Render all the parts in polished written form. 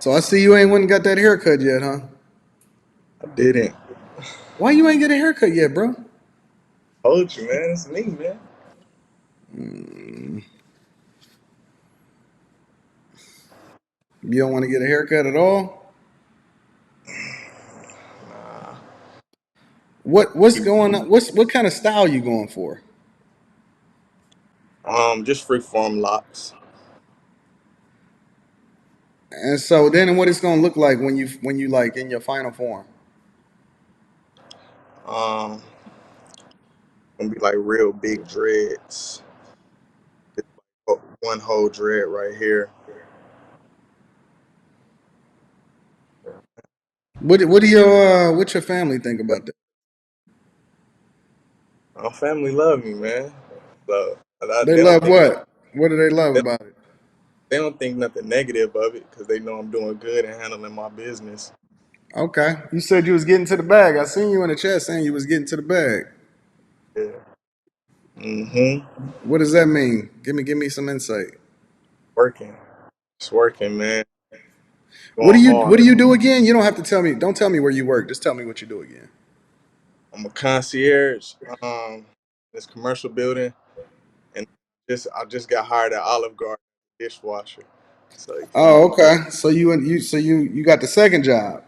So I see you ain't went and got that haircut yet, huh? I didn't. Why you ain't get a haircut yet, bro? Told you, man. It's me, man. You don't want to get a haircut at all? Nah. What's going on? What kind of style you going for? Just free form locks. And so then what it's gonna look like when you like in your final form? Um, gonna be like real big dreads. It's like one whole dread right here. What do your what your family think about that? My family love me, man. So They they don't love think nothing. what? What do they love They, about it? they don't think nothing negative of it because they know I'm doing good and handling my business. Okay. You said you was getting to the bag. I seen you in the chat saying you was getting to the bag. Yeah. Mm-hmm. What does that mean? Give me some insight. Working. It's working, man. Going What hard. do you do again? You don't have to tell me. Don't tell me where you work. Just tell me what you do again. I'm a concierge. This commercial building, and I just got hired at Olive Garden dishwasher. So you feel me? Oh, okay. So you got the second job.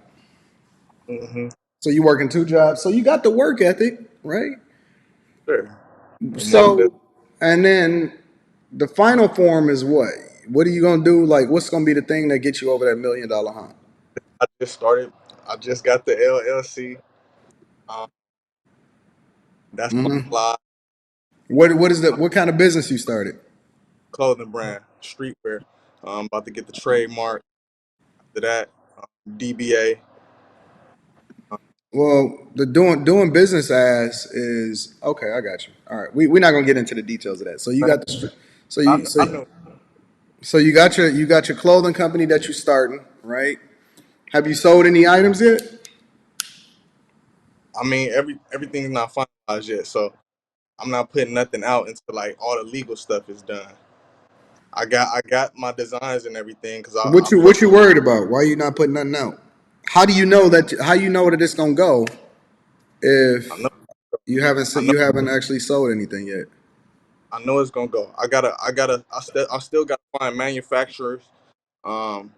Mm-hmm. So you working two jobs. So you got the work ethic, right? Sure. Most definitely. So and then the final form is what? What are you gonna do? Like, what's gonna be the thing that gets you over that $1 million hump? I just started. I just got the LLC. Um, that's my Hmm. fly What is that? What kind of business you started? clothing brand, streetwear. About to get the trademark. After that, DBA. Um, Well, the doing business as is okay. I got you. All right, we're not gonna get into the details of that. So you man, got so you I know. you got your clothing company that you starting, right? Have you sold any items yet? I mean, everything's not finalized yet, so I'm not putting nothing out until like all the legal stuff is done. I got my designs and everything because I put What you worried about? Why you not putting nothing out? How you know that it's gonna go I if know I know you haven't actually sold anything yet? I know it's gonna go. I still gotta find manufacturers. Um,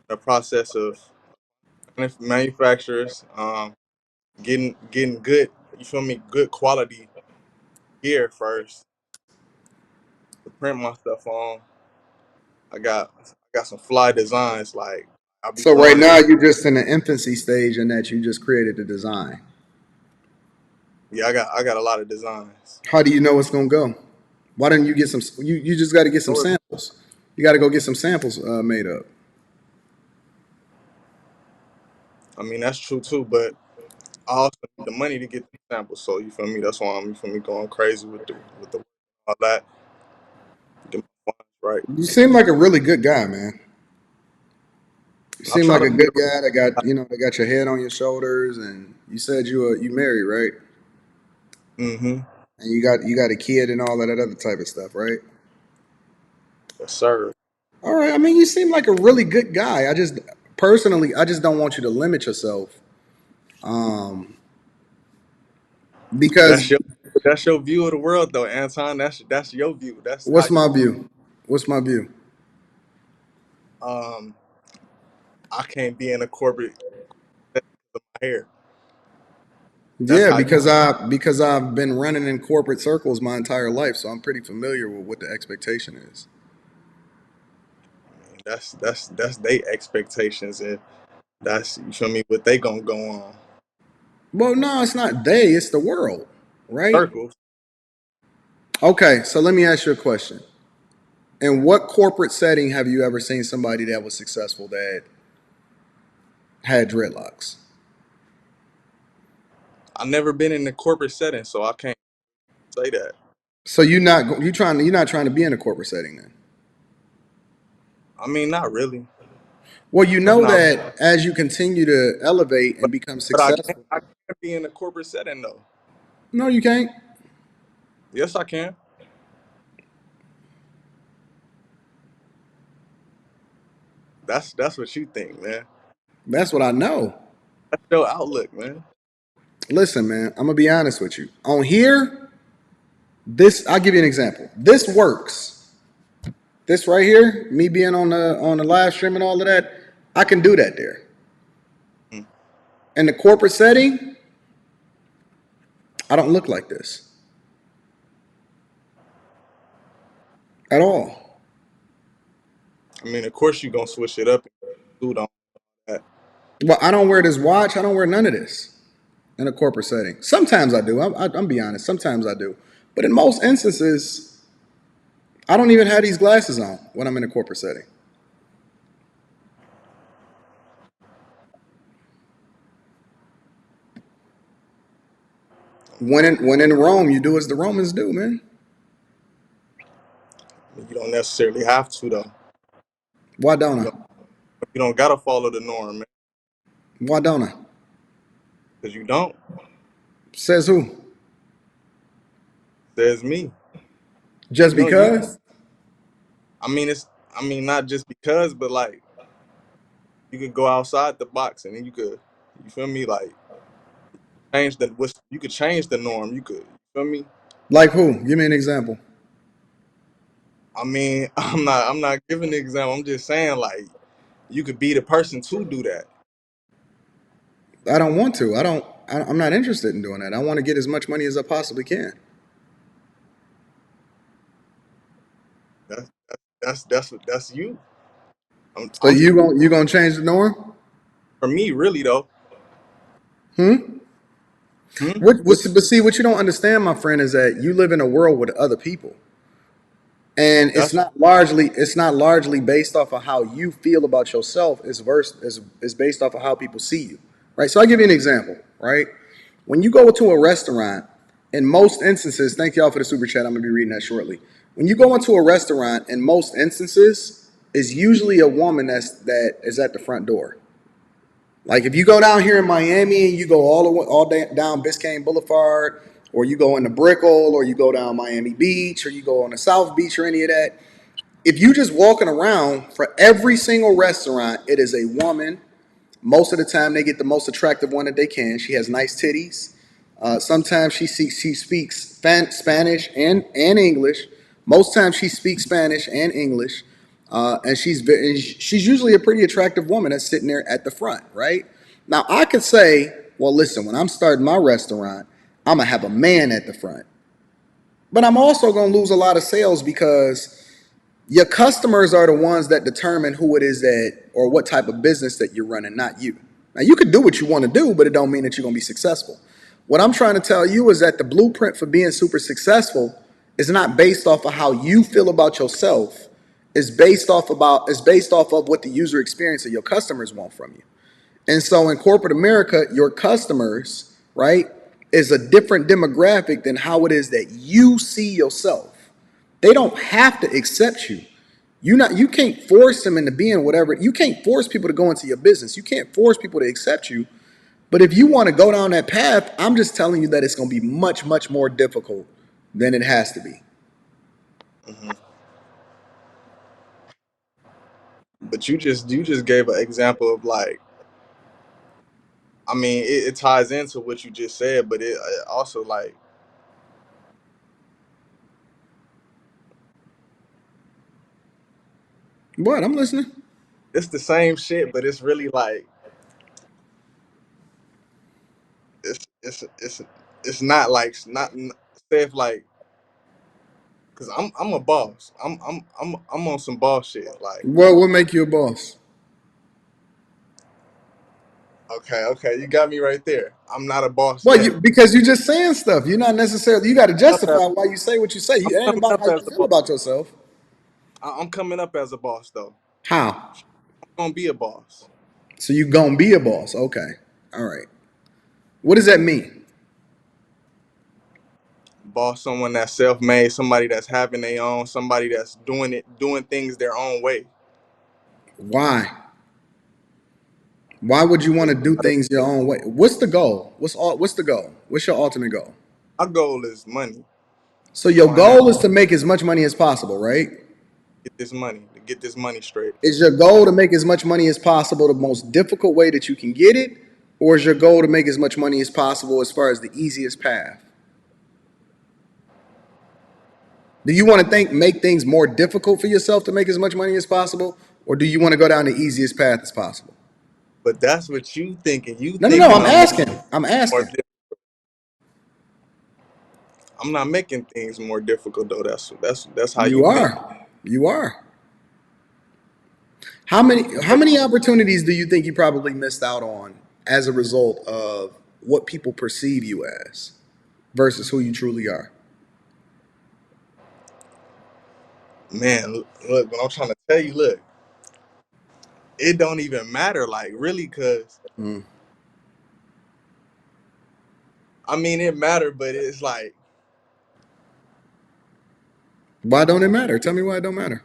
the process of manufacturers. Getting good. You feel me? Good quality gear first to print my stuff on. I got some fly designs. Like I'll be So right throwing now them. you're just in the infancy stage in that you just created the design. Yeah, I got a lot of designs. How do you know it's gonna go? Why didn't you get some? You just got to get some So samples. You got to go get some samples made up. I mean that's true too, but I also need the money to get the samples. So you feel me? That's why I'm you feel me going crazy with the all that. Get my funds right. You seem like a really good guy, man. You I seem try like to a be. good guy that got that got your head on your shoulders, and you said you married, right? Mm-hmm. And you got a kid and all that other type of stuff, right? Yes, sir. All right. I mean, you seem like a really good guy. I just personally, I just don't want you to limit yourself, um, That's because your that's your view of the world, though, Anton. That's your view. That's how what's my view? What's my view? um I can't be in a corporate setting with my hair. That's Yeah, how you. because I've been running in corporate circles my entire life, so I'm pretty familiar with what the expectation is. I mean, that's their expectations, and that's you feel me. What they gonna go on Well, no, it's not they, it's the world, right? circles. Okay, so let me ask you a question. In what corporate setting have you ever seen somebody that was successful that had dreadlocks? I never been in a corporate setting, so I can't say that. So you're not trying to be in a corporate setting then. I mean, not really. Well, you I'm know not, that as you continue to elevate and become but successful. I can't be in a corporate setting though. No, you can't. Yes, I can. That's what you think, man. That's what I know. That's your outlook, man. Listen, man, I'm gonna be honest with you. On here, this I'll give you an example. This works. This right here, me being on the live stream and all of that, I can do that there. Mm. In the corporate setting, I don't look like this at all. I mean, of course you gonna switch it up and do on that. Well, I don't wear this watch. I don't wear none of this in a corporate setting. Sometimes I do. I'm be honest. Sometimes I do, but in most instances, I don't even have these glasses on when I'm in a corporate setting. When in Rome, you do as the Romans do, man. I mean, you don't necessarily have to though. Why don't You I? don't, you don't gotta follow the norm, man, Why don't I? because you don't. Says who? Says me. Just You. because? I mean, it's. I mean, not just because, but like you could go outside the box and then you could. You feel me? Like change the. You could change the norm. You could. You feel me? Like who? Give me an example. I mean, I'm not giving the example. I'm just saying like you could be the person to do that. I don't want to. I'm not interested in doing that. I want to get as much money as I possibly can. That's that's you. So I'm you gonna change the norm? for me really though. Hmm. Hmm? But see, what you don't understand, my friend, is that you live in a world with other people, and That's it's not largely based off of how you feel about yourself. It's based off of how people see you, right? So I'll give you an example, right? When you go to a restaurant, in most instances, thank y'all for the super chat. I'm gonna be reading that shortly. When you go into a restaurant, in most instances, is usually a woman that is at the front door. Like if you go down here in Miami and you go down Biscayne Boulevard, or you go into Brickell, or you go down Miami Beach, or you go on the South Beach, or any of that, if you just walking around for every single restaurant, it is a woman. Most of the time, they get the most attractive one that they can. She has nice titties. Sometimes she speaks Spanish and English. Most times she speaks Spanish and English, and she's usually a pretty attractive woman that's sitting there at the front, right? Now I could say, well, listen, when I'm starting my restaurant, I'm gonna have a man at the front, but I'm also gonna lose a lot of sales because your customers are the ones that determine who it is that or what type of business that you're running, not you. Now you could do what you want to do, but it don't mean that you're going to be successful. What I'm trying to tell you is that the blueprint for being super successful is not based off of how you feel about yourself. It's based off of what the user experience of your customers want from you. And so in corporate America, your customers, right, is a different demographic than how it is that you see yourself. They don't have to accept you. You can't force them into being whatever. You can't force people to go into your business. You can't force people to accept you. But if you want to go down that path, I'm just telling you that it's going to be much, much more difficult than it has to be. hmm but you just gave an example of like I mean it ties into what you just said, but it also like What? I'm listening. it's the same shit, but it's really like it's it's not like not say if like because I'm a boss. I'm on some boss shit. Like What make you a boss? okay, you got me right there. I'm not a boss Well, yet. because you're just saying stuff. You're not necessarily. You got to Up as- justify why you say what you say. I'm It ain't coming about up how you as a feel boss. about yourself. I'm coming up as a boss though. How? I'm gonna be a boss. So you gonna be a boss? Okay. All right. What does that mean? Boss, someone that's self-made, somebody that's having their own, somebody that's doing things their own way. Why? Why would you want to do things your own way? What's the goal? What's the goal? What's your ultimate goal? My goal is money, So your financial, goal is to make as much money as possible, right? get this money, get this money straight. Is your goal to make as much money as possible the most difficult way that you can get it? Or is your goal to make as much money as possible as far as the easiest path? Do you want to make things more difficult for yourself to make as much money as possible? Or do you want to go down the easiest path as possible? But that's what you thinking. You No, no, no. thinking I'm I'm making asking. I'm more. asking. I'm not making things more difficult though. That's how You you think. are. You are. How many opportunities do you think you probably missed out on as a result of what people perceive you as versus who you truly are? Man, look, what I'm trying to tell you, look, it don't even matter, like really, cause Mm. I mean it matter, but it's like Why don't it matter? Tell me why it don't matter.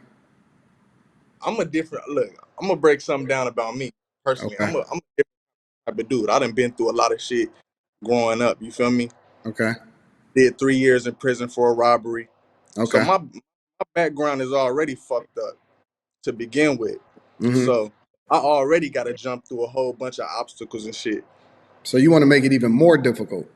I'm a different look. I'm gonna break something down about me personally. Okay. I'm a different type of dude. I done been through a lot of shit growing up. You feel me? Okay. Did 3 years in prison for a robbery. So Okay. my background is already fucked up to begin with. Mm-hmm. So I already got to jump through a whole bunch of obstacles and shit. So you want to make it even more difficult.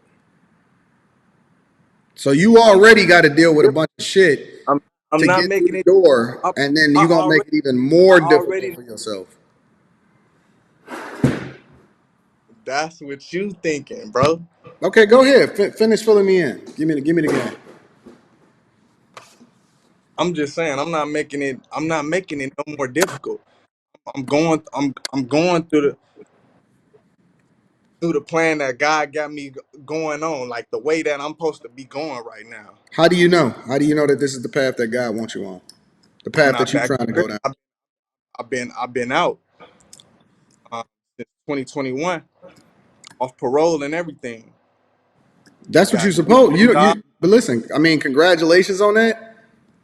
So you I'm already got to deal with a bunch of shit I'm I'm to not get through making the it. door, I, and then I you're gonna make already it even more I difficult already for yourself. That's what you thinking, bro. Okay, go ahead. Finish filling me in. Give me the game. I'm just saying I'm not making it no more difficult. I'm going through the plan that God got me going on, like the way that I'm supposed to be going right now. How do you know? How do you know that this is the path that God wants you on? The I'm path that not you're back in trying to go prison. down. I've been out since 2021 off parole and everything. That's what you Got three supposed. good jobs. But listen, I mean, congratulations on that.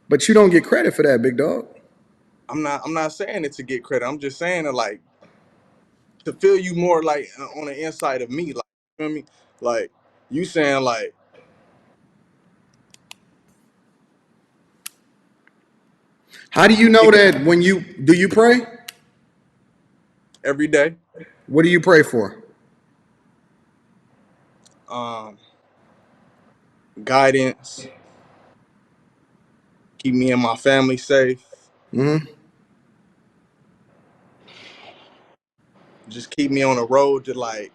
But you don't get credit for that, big dog. I'm not saying it to get credit. I'm just saying it like to feel you more like on the inside of me. Like you feel me? Like you saying like How do you it know can that when you pray? every day. What do you pray for? Um, Guidance, keep me and my family safe. Hmm. Just keep me on the road to like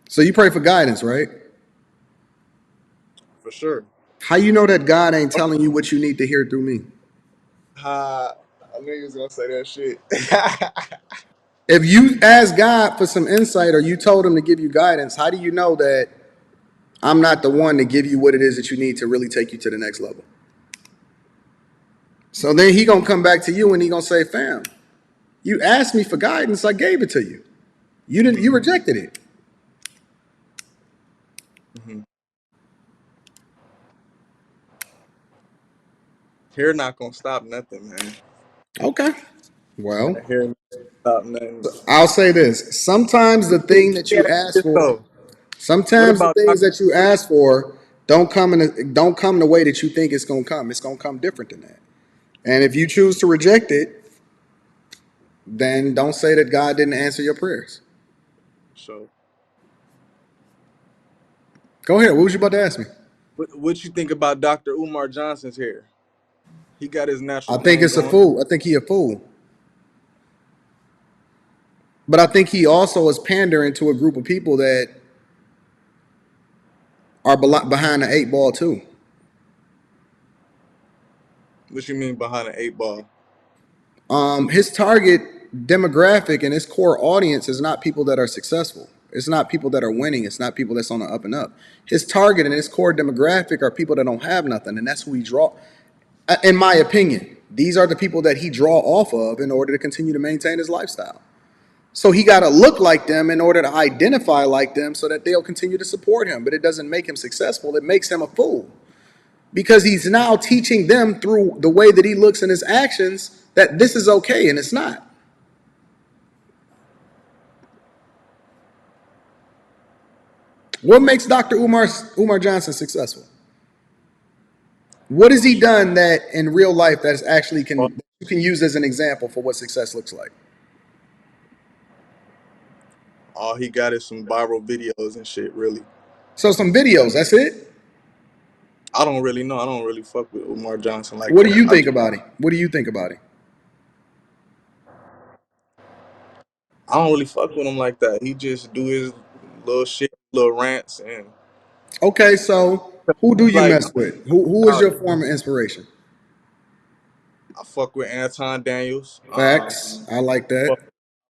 So you pray for guidance, right? for sure. How you know that God ain't telling you what you need to hear through me? I knew you was gonna say that shit. If you ask God for some insight or you told him to give you guidance, how do you know that I'm not the one to give you what it is that you need to really take you to the next level? So then he gonna come back to you and he gonna say, fam, you asked me for guidance, I gave it to you. You didn't you hmm rejected it. hmm Hair not gonna stop nothing, man. Okay. Well, Hair not gonna stop nothing. I'll say this. Sometimes the Let thing that me you ask ask you this for, though. What sometimes the about things Dr. that you ask for don't come the way that you think it's gonna come. It's gonna come different than that. And if you choose to reject it, then don't say that God didn't answer your prayers. So Go ahead. What was you about to ask me? what you think about Dr. Umar Johnson's hair? He got his I natural think thing it's a going. fool. I think he a fool. But I think he also is pandering to a group of people that are behind the eight ball too. What you mean behind an 8 ball? His target demographic and his core audience is not people that are successful. It's not people that are winning. It's not people that's on the up and up. His target and his core demographic are people that don't have nothing, and that's who he draw. In my opinion, these are the people that he draw off of in order to continue to maintain his lifestyle. So he got to look like them in order to identify like them so that they'll continue to support him. But it doesn't make him successful. It makes him a fool because he's now teaching them through the way that he looks in his actions that this is okay and it's not. What makes Dr. Umar Johnson successful? What has he done that in real life that's actually can you can use as an example for what success looks like? All he got is some viral videos and shit. Really, So some videos, that's it? I don't really know. I don't really fuck with Umar Johnson like What do that. you think about him? What do you think about him? I don't really fuck with him like that. He just do his little shit, little rants, and Okay, so who do you like mess with? Who is out. your form of inspiration? I fuck with Anton Daniels. Facts. I like that. Fuck,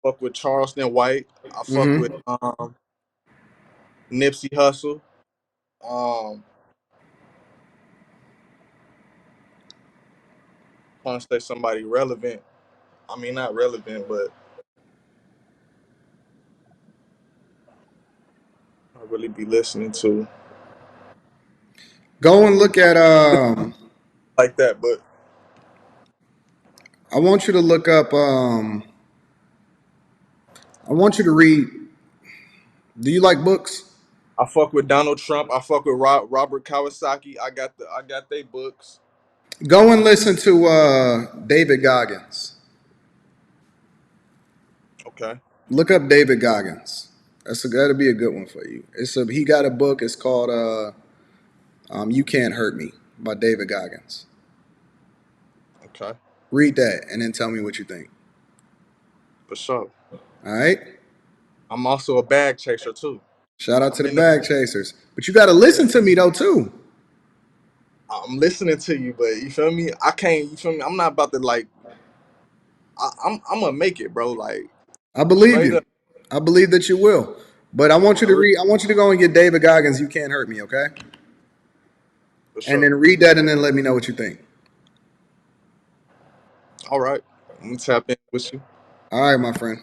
fuck with Charleston White. I fuck with Mm-hmm. Nipsey Hussle. Um, want to say somebody relevant. I mean, not relevant, but I really be listening to Go and look at like that. But I want you to look up I want you to read. Do you like books? I fuck with Donald Trump. I fuck with Robert Kawasaki. I got they books. Go and listen to David Goggins. Okay, Look up David Goggins. That'll be a good one for you. He got a book. It's called "You Can't Hurt Me" by David Goggins. okay, Read that and then tell me what you think. for sure. All right. I'm also a bag chaser too. Shout out to I'm the in the bag chasers. But you got to listen yeah. to me though too. I'm listening to you, but you feel me? I can't. You feel me? I'm not about to like. I'm gonna make it, bro. Like I believe straight you. up, I believe that you will. But I want you to for real, read. I want you to go and get David Goggins. You can't hurt me. Okay. for And sure. then read that and then let me know what you think. All right, I'm gonna tap in with you. All right, my friend.